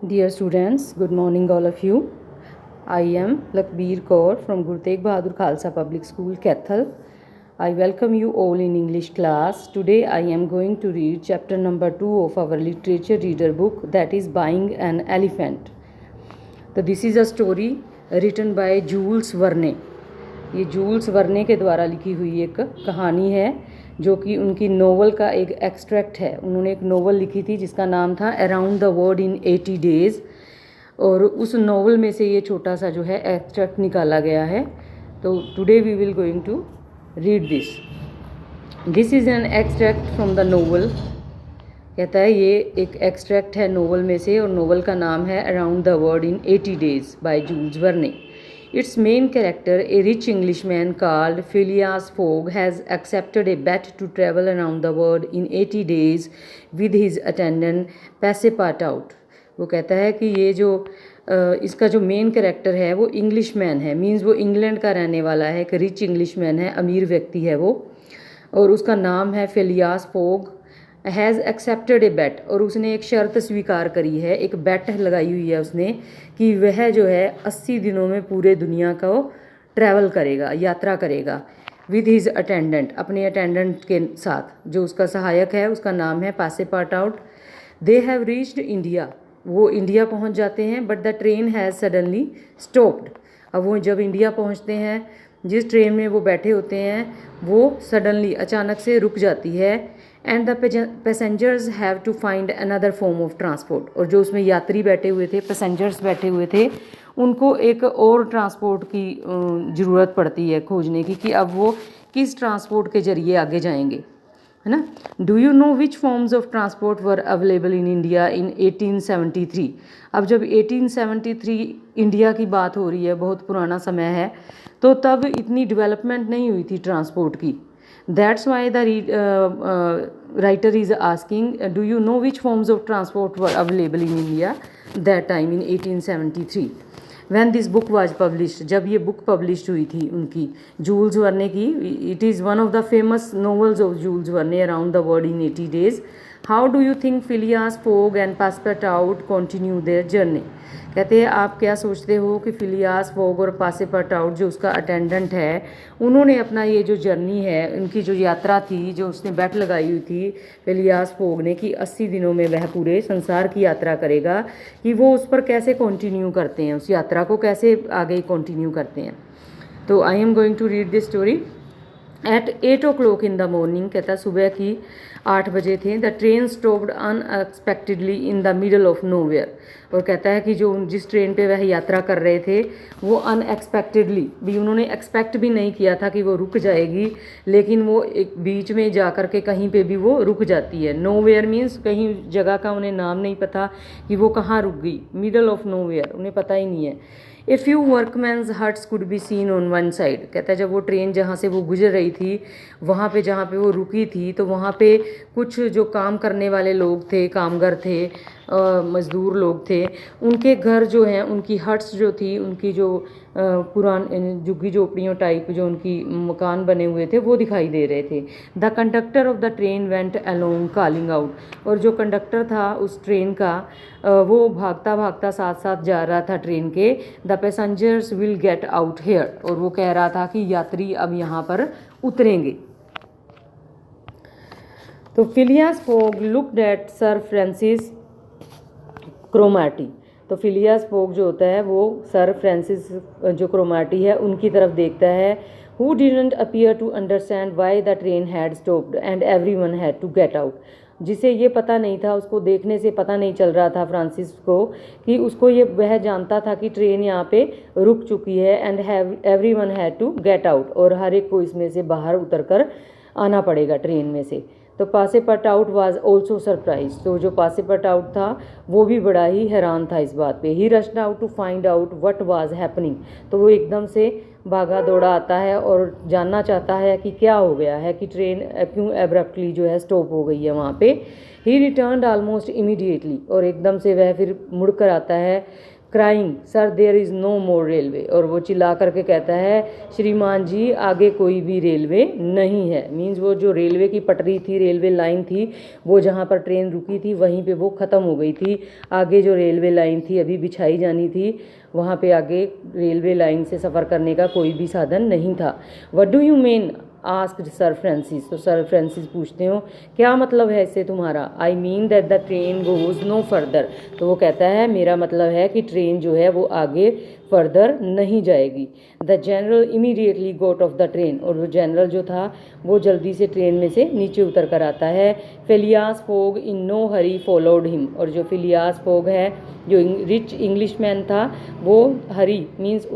Dear students, good morning all of you. I am Lakbir Kaur from Guru Tegh Bahadur Khalsa Public School, Kathal. I welcome you all in English class. Today I am going to read chapter number 2 of our literature reader book, that is Buying an Elephant. So this is a story written by Jules Verne. ये joules Verne के द्वारा लिखी हुई एक कहानी है जो कि उनकी नोवेल का एक एक्सट्रैक्ट है। उन्होंने एक नोवेल लिखी थी जिसका नाम था around the world in 80 days, और उस नोवेल में से ये छोटा सा जो है एक्सट्रैक्ट निकाला गया है। तो today we will going to read this is an extract from the novel. कहता है ये एक एक्सट्रैक्ट है नोवेल में से, और नोवेल का नाम है around the world in 80 days by Jules Verne. Its main character, a rich Englishman called Phileas Fogg, has accepted a bet to travel around the world in 80 days with his attendant Passepartout. वो कहता है कि ये जो इसका जो main character है वो इंग्लिशमैन है, मीन्स वो इंग्लैंड का रहने वाला है, एक रिच इंग्लिशमैन है, अमीर व्यक्ति है वो, और उसका नाम है फिलियास फोग। हैज़ एक्सेप्टेड ए बेट, और उसने एक शर्त स्वीकार करी है, एक बेट लगाई हुई है उसने कि वह जो है 80 दिनों में पूरे दुनिया को ट्रैवल करेगा, यात्रा करेगा, विद हिज अटेंडेंट, अपने अटेंडेंट के साथ। जो उसका सहायक है उसका नाम है पासेपार्टाउट। दे हैव रीच्ड इंडिया, वो इंडिया पहुंच जाते हैं, but the train has suddenly stopped. अब वो जब इंडिया पहुंचते हैं, जिस ट्रेन में वो बैठे होते हैं वो सडनली अचानक से रुक जाती है। And the passengers have to find another form of transport, और जो उसमें यात्री बैठे हुए थे, पैसेंजर्स बैठे हुए थे, उनको एक और ट्रांसपोर्ट की ज़रूरत पड़ती है खोजने की कि अब वो किस ट्रांसपोर्ट के ज़रिए आगे जाएंगे, है ना। Do you know which forms of transport were available in India in 1873। अब जब 1873 इंडिया की बात हो रही है, बहुत पुराना समय है, तो तब इतनी डेवलपमेंट नहीं हुई थी ट्रांसपोर्ट की। That's why the writer is asking, do you know which forms of transport were available in India that time in 1873 when this book was published। जब ये बुक पब्लिश हुई थी उनकी, जूल्स वर्ने की। It is one of the famous novels of Jules Verne, around the world in 80 days. How do you think Phileas Fogg and Passepartout continue their journey. कहते हैं आप क्या सोचते हो कि फिलियास फोग और पासेपार्टाउट जो उसका अटेंडेंट है, उन्होंने अपना ये जो जर्नी है, उनकी जो यात्रा थी, जो उसने बेट लगाई हुई थी फिलियास फोग ने कि 80 दिनों में वह पूरे संसार की यात्रा करेगा, कि वो उस पर कैसे कंटिन्यू करते हैं, उस यात्रा को कैसे आगे कंटिन्यू करते हैं। तो I am going to read this story. At 8 o'clock in the morning, कहता सुबह की 8 बजे थे, the train stopped unexpectedly in the middle of nowhere. और कहता है कि जो जिस ट्रेन पे वह यात्रा कर रहे थे वो अनएक्सपेक्टेडली भी, उन्होंने एक्सपेक्ट भी नहीं किया था कि वो रुक जाएगी, लेकिन वो एक बीच में जा कर के कहीं पे भी वो रुक जाती है। नोवेयर मीन्स कहीं जगह का उन्हें नाम नहीं पता कि वो कहाँ रुक गई, मिडल ऑफ नोवेयर उन्हें पता ही नहीं है। A few workmen's huts could be seen on one side. कहता है जब वो ट्रेन जहाँ से वो गुजर रही थी, वहाँ पे जहाँ पे वो रुकी थी, तो वहाँ पे कुछ जो काम करने वाले लोग थे, कामगार थे, मज़दूर लोग थे, उनके घर जो हैं, उनकी हट्स जो थी, उनकी जो झुग्गी झोपड़ियों टाइप जो उनकी मकान बने हुए थे वो दिखाई दे रहे थे। The conductor of the train went along calling out, और जो कंडक्टर था उस ट्रेन का वो भागता भागता साथ साथ जा रहा था ट्रेन के। The passengers will get out here, और वो कह रहा था कि यात्री अब यहाँ पर उतरेंगे। तो Phileas Fogg looked at Sir Francis Cromarty. तो फिलियास फोग जो होता है वो सर फ्रांसिस जो क्रोमाटी है उनकी तरफ देखता है। Who didn't appear to understand why the train had stopped and everyone had to get out. जिसे ये पता नहीं था, उसको देखने से पता नहीं चल रहा था फ्रांसिस को, कि उसको ये वह जानता था कि ट्रेन यहाँ पे रुक चुकी है, and everyone had to get out, और हर एक को इसमें से बाहर उतर कर आना पड़ेगा ट्रेन में से। तो पासेपार्टाउट वाज ऑल्सो सरप्राइज, तो जो पासेपार्टाउट था वो भी बड़ा ही हैरान था इस बात पे। He rushed out to find out what was happening, तो वो एकदम से भागा दौड़ा आता है और जानना चाहता है कि क्या हो गया है, कि ट्रेन क्यों एब्रप्टली जो है स्टॉप हो गई है वहाँ पे। ही रिटर्नड ऑलमोस्ट इमीडिएटली, और एकदम से वह फिर मुड़ कर आता है crying sir there is no more railway, और वो चिल्ला करके कहता है श्रीमान जी आगे कोई भी रेलवे नहीं है। मीन्स वो जो रेलवे की पटरी थी, रेलवे लाइन थी, वो जहाँ पर ट्रेन रुकी थी वहीं पे वो ख़त्म हो गई थी। आगे जो रेलवे लाइन थी अभी बिछाई जानी थी, वहाँ पे आगे रेलवे लाइन से सफ़र करने का कोई भी साधन नहीं था। What do you mean asked sir Francis. तो सर फ्रांसिस पूछते हो क्या मतलब है इससे तुम्हारा। I mean that the train goes no further. तो वो कहता है मेरा मतलब है कि ट्रेन जो है वो आगे फर्दर नहीं जाएगी। The general immediately got off the train. और वो जनरल जो था वो जल्दी से ट्रेन में से नीचे उतर कर आता है। Phileas Fogg in no hurry followed him. और जो फिलियास फोग है जो रिच इंग्लिश मैन था, वो हरी मीन्स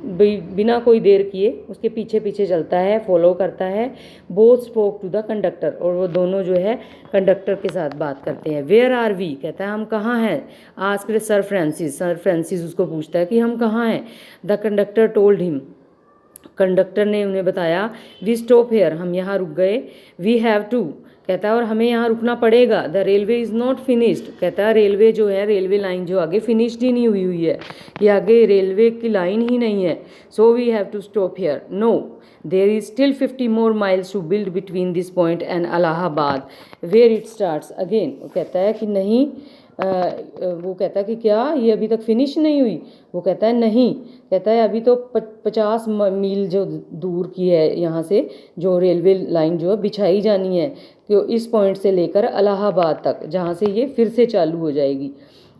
बिना कोई देर किए उसके पीछे पीछे चलता है, फॉलो करता है। Both spoke to the conductor. और वो दोनों जो है कंडक्टर के साथ बात करते हैं। वेयर आर वी, कहता है हम कहाँ हैं। Asked sir Francis. Sir Francis उसको पूछता है कि हम कहाँ हैं। The conductor told him. Conductor ने उन्हें बताया वी स्टॉप हेयर, हम यहाँ रुक गए। वी हैव टू, कहता है और हमें यहाँ रुकना पड़ेगा। The railway is not finished, कहता है रेलवे जो है, रेलवे लाइन जो आगे फिनिश्ड ही नहीं हुई हुई है, ये आगे रेलवे की लाइन ही नहीं है। So we have to stop here. No there is still 50 more miles to build between this point and Allahabad where it starts again. वो कहता है कि नहीं, वो कहता है कि क्या ये अभी तक फिनिश नहीं हुई। वो कहता है नहीं, कहता है अभी तो 50 मील जो दूर की है यहाँ से जो रेलवे लाइन जो है बिछाई जानी है, कि इस पॉइंट से लेकर इलाहाबाद तक जहाँ से ये फिर से चालू हो जाएगी।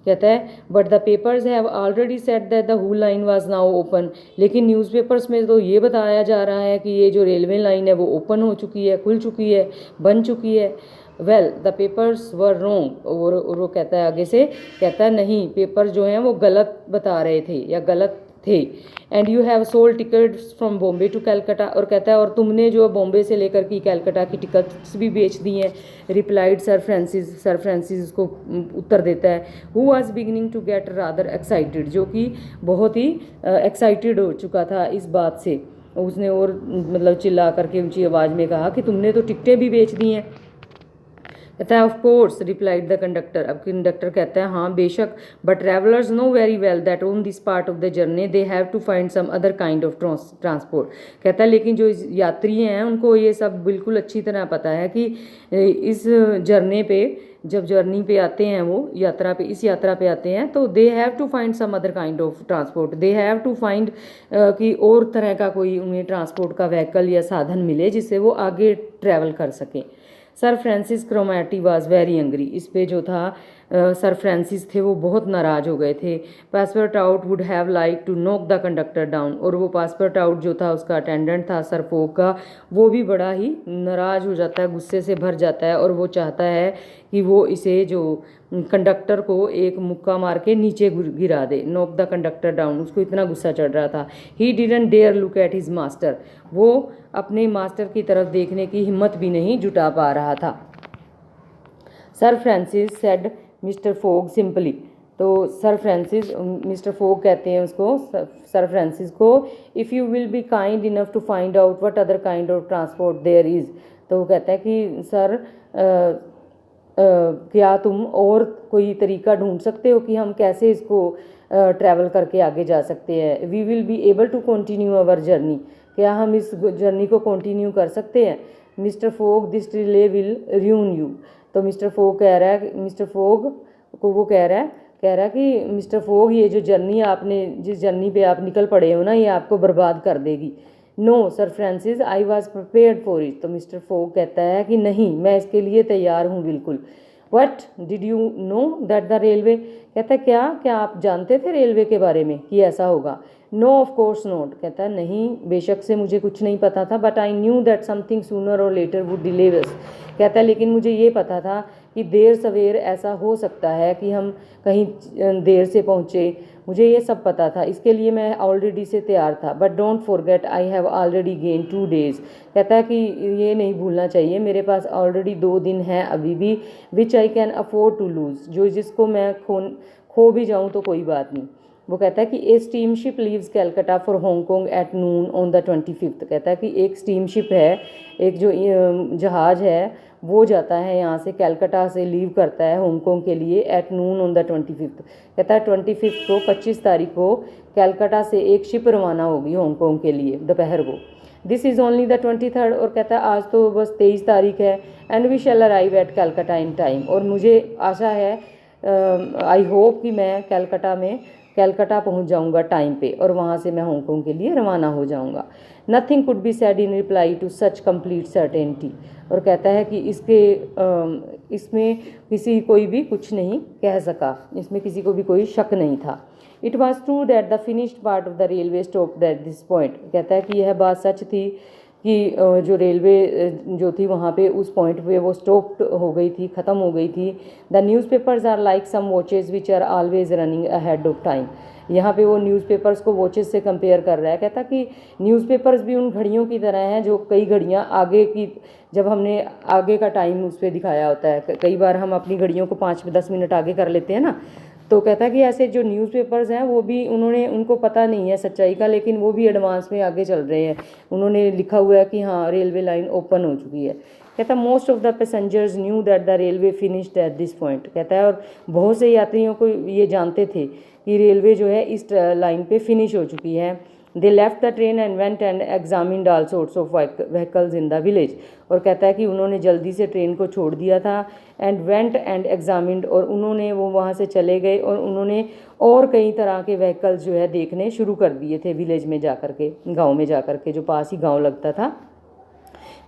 कहता है but the papers have already said that the whole line was now open. लेकिन न्यूज़पेपर्स में तो ये बताया जा रहा है कि ये जो रेलवे लाइन है वो ओपन हो चुकी है, खुल चुकी है, बन चुकी है। वेल द पेपर्स वर रोंग। और वो कहता है आगे से, कहता है नहीं, पेपर जो हैं वो गलत बता रहे थे या गलत थे। And you have sold tickets from Bombay to Calcutta. और कहता है और तुमने जो बॉम्बे से लेकर की कैलकाटा की टिकट्स भी बेच दी हैं। Replied sir Francis. Sir Francis उसको उत्तर देता है who was beginning to get rather excited, जो कि बहुत ही एक्साइटेड हो चुका था इस बात से। उसने और मतलब चिल्ला करके ऊंची आवाज़ में कहा कि तुमने तो टिकटें भी बेच दी हैं। कहता है of course replied the conductor. अब कंडक्टर कहता है हाँ बेशक, but travellers know very well that on this part of the journey they have to find some other kind of transport. कहता है लेकिन जो यात्री हैं उनको ये सब बिल्कुल अच्छी तरह पता है कि इस जर्नी पे, जब जर्नी पे आते हैं वो यात्रा पे, इस यात्रा पे आते हैं तो they have to find some other kind of transport. They have to find कि और तरह का कोई उन्हें ट्रांसपोर्ट का व्हीकल या साधन मिले जिससे वो आगे ट्रैवल कर सकें। Sir Francis Cromarty was very angry. इस पे जो था सर फ्रांसिस थे वो बहुत नाराज़ हो गए थे। Passepartout would have like to knock the conductor down. और वो पासपोर्ट आउट जो था उसका अटेंडेंट था सर फोक का, वो भी बड़ा ही नाराज़ हो जाता है, गुस्से से भर जाता है और वो चाहता है कि वो इसे जो कंडक्टर को एक मुक्का मार के नीचे गिरा दे। नॉक द कंडक्टर डाउन, उसको इतना गुस्सा चढ़ रहा था। He didn't dare look at his master. वो अपने मास्टर की तरफ देखने की हिम्मत भी नहीं जुटा पा रहा था। Sir Francis said Mr Fogg simply. तो सर फ्रांसिस, मिस्टर फोग कहते हैं उसको, सर फ्रांसिस को, if you will be kind enough to find out what other kind of transport there is. तो वो कहता है कि सर क्या तुम और कोई तरीका ढूंढ सकते हो कि हम कैसे इसको ट्रैवल करके आगे जा सकते हैं। We will be able to continue our journey, क्या हम इस जर्नी को कंटिन्यू कर सकते हैं। Mr Fogg this delay will ruin you. तो मिस्टर फोग कह रहा है, मिस्टर फोग को वो कह रहा है कि मिस्टर फोग ये जो जर्नी आपने, जिस जर्नी पे आप निकल पड़े हो ना, ये आपको बर्बाद कर देगी। No sir Francis I was prepared for it. तो मिस्टर फोग कहता है कि नहीं, मैं इसके लिए तैयार हूँ बिल्कुल। What did you know that the railway, कहता है क्या आप जानते थे रेलवे के बारे में कि ऐसा होगा। नो ऑफ कोर्स नॉट, कहता है नहीं, बेशक से मुझे कुछ नहीं पता था। But I knew that something sooner और लेटर वुड डिले अस, कहता है लेकिन मुझे ये पता था कि देर सवेर ऐसा हो सकता है कि हम कहीं देर से पहुँचे, मुझे ये सब पता था, इसके लिए मैं ऑलरेडी से तैयार था। But don't forget I have already gain 2 days, कहता है कि ये नहीं भूलना चाहिए मेरे पास ऑलरेडी 2 दिन हैं अभी भी, which I can afford to lose, जो जिसको मैं खो भी जाऊँ तो कोई बात नहीं। वो कहता है कि a steamship leaves Calcutta for Hong Kong at noon on the 25th। कहता है कि एक स्टीमशिप है, एक जो जहाज़ है वो जाता है यहाँ से, कैलकाटा से लीव करता है हांगकांग के लिए eight noon on the 25th। कहता है 25 को, 25 तारीख को कैलकाटा से एक शिप रवाना होगी हांगकांग के लिए दोपहर को। This is only the 23rd, और कहता है आज तो बस 23 तारीख है। And we shall arrive at Calcutta in time, और मुझे आशा है, आई होप कि मैं कैलकाटा पहुंच जाऊंगा टाइम पे, और वहाँ से मैं हांगकांग के लिए रवाना हो जाऊंगा। Nothing could be said in reply to such complete certainty, और कहता है कि इसमें कोई भी कुछ नहीं कह सका, इसमें किसी को भी कोई शक नहीं था। It was true that the finished part of the railway stopped at this point. कहता है कि यह बात सच थी कि जो रेलवे जो थी वहाँ पे उस पॉइंट पे वो स्टॉप्ड हो गई थी, ख़त्म हो गई थी। The newspapers are like some watches which are always running ahead of time. यहाँ पे वो न्यूज़पेपर्स को वॉचेस से कंपेयर कर रहा है। कहता कि न्यूज़पेपर्स भी उन घड़ियों की तरह हैं जो कई घड़ियाँ आगे की, जब हमने आगे का टाइम उस पर दिखाया होता है, कई बार हम अपनी घड़ियों को 5-10 मिनट आगे कर लेते हैं ना, तो कहता है कि ऐसे जो न्यूज़पेपर्स हैं वो भी उनको पता नहीं है सच्चाई का, लेकिन वो भी एडवांस में आगे चल रहे हैं। उन्होंने लिखा हुआ है कि हाँ रेलवे लाइन ओपन हो चुकी है। कहता है most of the passengers knew that the railway finished at this point. कहता है और बहुत से यात्रियों को ये जानते थे कि रेलवे जो है इस लाइन पे फिनिश हो चुकी है। They left the train and went and examined all sorts of vehicles in the village. और कहता है कि उन्होंने जल्दी से ट्रेन को छोड़ दिया था, एंड वेंट एंड एग्जामिन्ड, और उन्होंने वो वहाँ से चले गए और उन्होंने और कई तरह के व्हीकल्स जो है देखने शुरू कर दिए थे विलेज में जा कर के, गाँव में जा कर के, जो पास ही गाँव लगता था।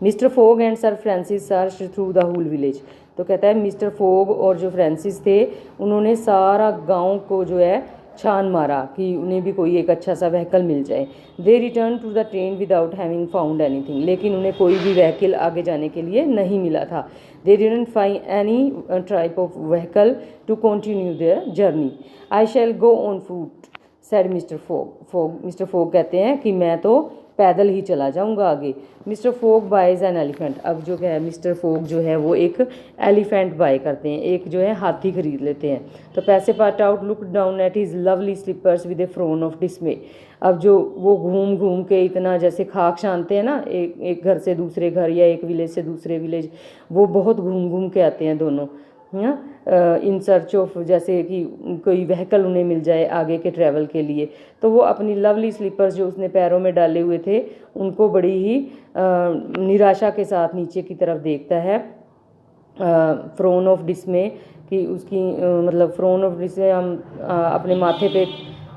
Mister Fogg and Sir Francis search through the whole village. तो कहता है मिस्टर फोग और जो फ्रांसिस थे उन्होंने सारा गांव को जो है छान मारा कि उन्हें भी कोई एक अच्छा सा व्हीकल मिल जाए। They return to the train without having found anything. लेकिन उन्हें कोई भी व्हीकल आगे जाने के लिए नहीं मिला था। They didn't find any type of vehicle to continue their journey. I shall go on foot said Mister Fogg. Mister Fogg कहते हैं कि मैं तो पैदल ही चला जाऊंगा आगे। Mister Fogg buys an elephant. अब जो है मिस्टर फोग जो है वो एक एलिफेंट बाय करते हैं, एक जो है हाथी खरीद लेते हैं। तो Passepartout look down at his lovely slippers with a frown of dismay. अब जो वो घूम घूम के इतना जैसे खाक छानते हैं ना, एक घर से दूसरे घर या एक विलेज से दूसरे विलेज, वो बहुत घूम घूम के आते हैं दोनों, इन सर्च ऑफ, जैसे कि कोई व्हीकल उन्हें मिल जाए आगे के ट्रैवल के लिए। तो वो अपनी लवली स्लीपर्स जो उसने पैरों में डाले हुए थे उनको बड़ी ही निराशा के साथ नीचे की तरफ देखता है। फ्रोन ऑफ डिस्मे कि उसकी मतलब फ्रोन ऑफ डिस्मे हम अपने माथे पे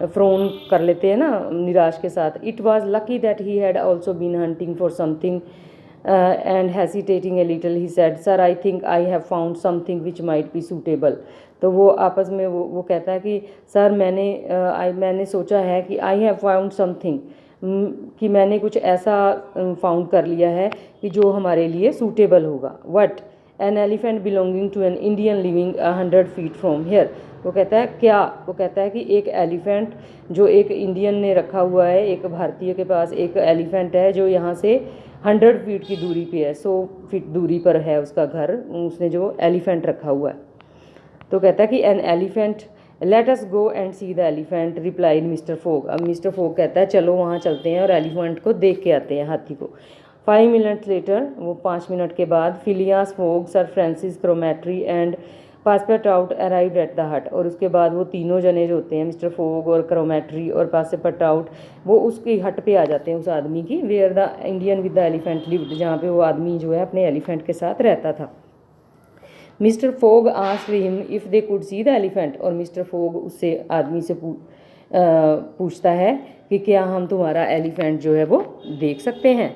फ्रोन कर लेते हैं ना निराश के साथ। It was lucky that he had also been hunting for something and hesitating a little he said, sir I think I have found something which might be suitable। तो वो आपस में वो कहता है कि सर मैंने सोचा है कि I have found something, कि मैंने कुछ ऐसा फाउंड कर लिया है कि जो हमारे लिए सूटेबल होगा। What? An elephant belonging to an Indian living 100 feet from here। वो कहता है क्या? वो कहता है कि एक एलिफेंट जो एक इंडियन ने रखा हुआ है, एक भारतीय के पास एक एलिफेंट है जो यहाँ से 100 फीट की दूरी पे है, 100 फीट दूरी पर है उसका घर, उसने जो एलिफेंट रखा हुआ है। तो कहता है कि an elephant, let us go and see the elephant replied mister fog. अब मिस्टर फोग कहता है चलो वहाँ चलते हैं और एलिफेंट को देख के आते हैं, हाथी को। 5 मिनट लेटर, वो 5 मिनट के बाद, Phileas Fogg, Sir Francis Cromarty and Passepartout arrived at the hut. और उसके बाद वो तीनों जने जो होते हैं, मिस्टर फोग और क्रोमेट्री और पासपेटाउट, वो उसकी हट पे आ जाते हैं उस आदमी की, where the Indian with the elephant lived, जहाँ पे वो आदमी जो है अपने एलिफेंट के साथ रहता था। Mister fog asked him if they could see the elephant. और मिस्टर फोग उससे आदमी से पूछता है कि क्या हम तुम्हारा एलिफेंट जो है वो देख सकते हैं।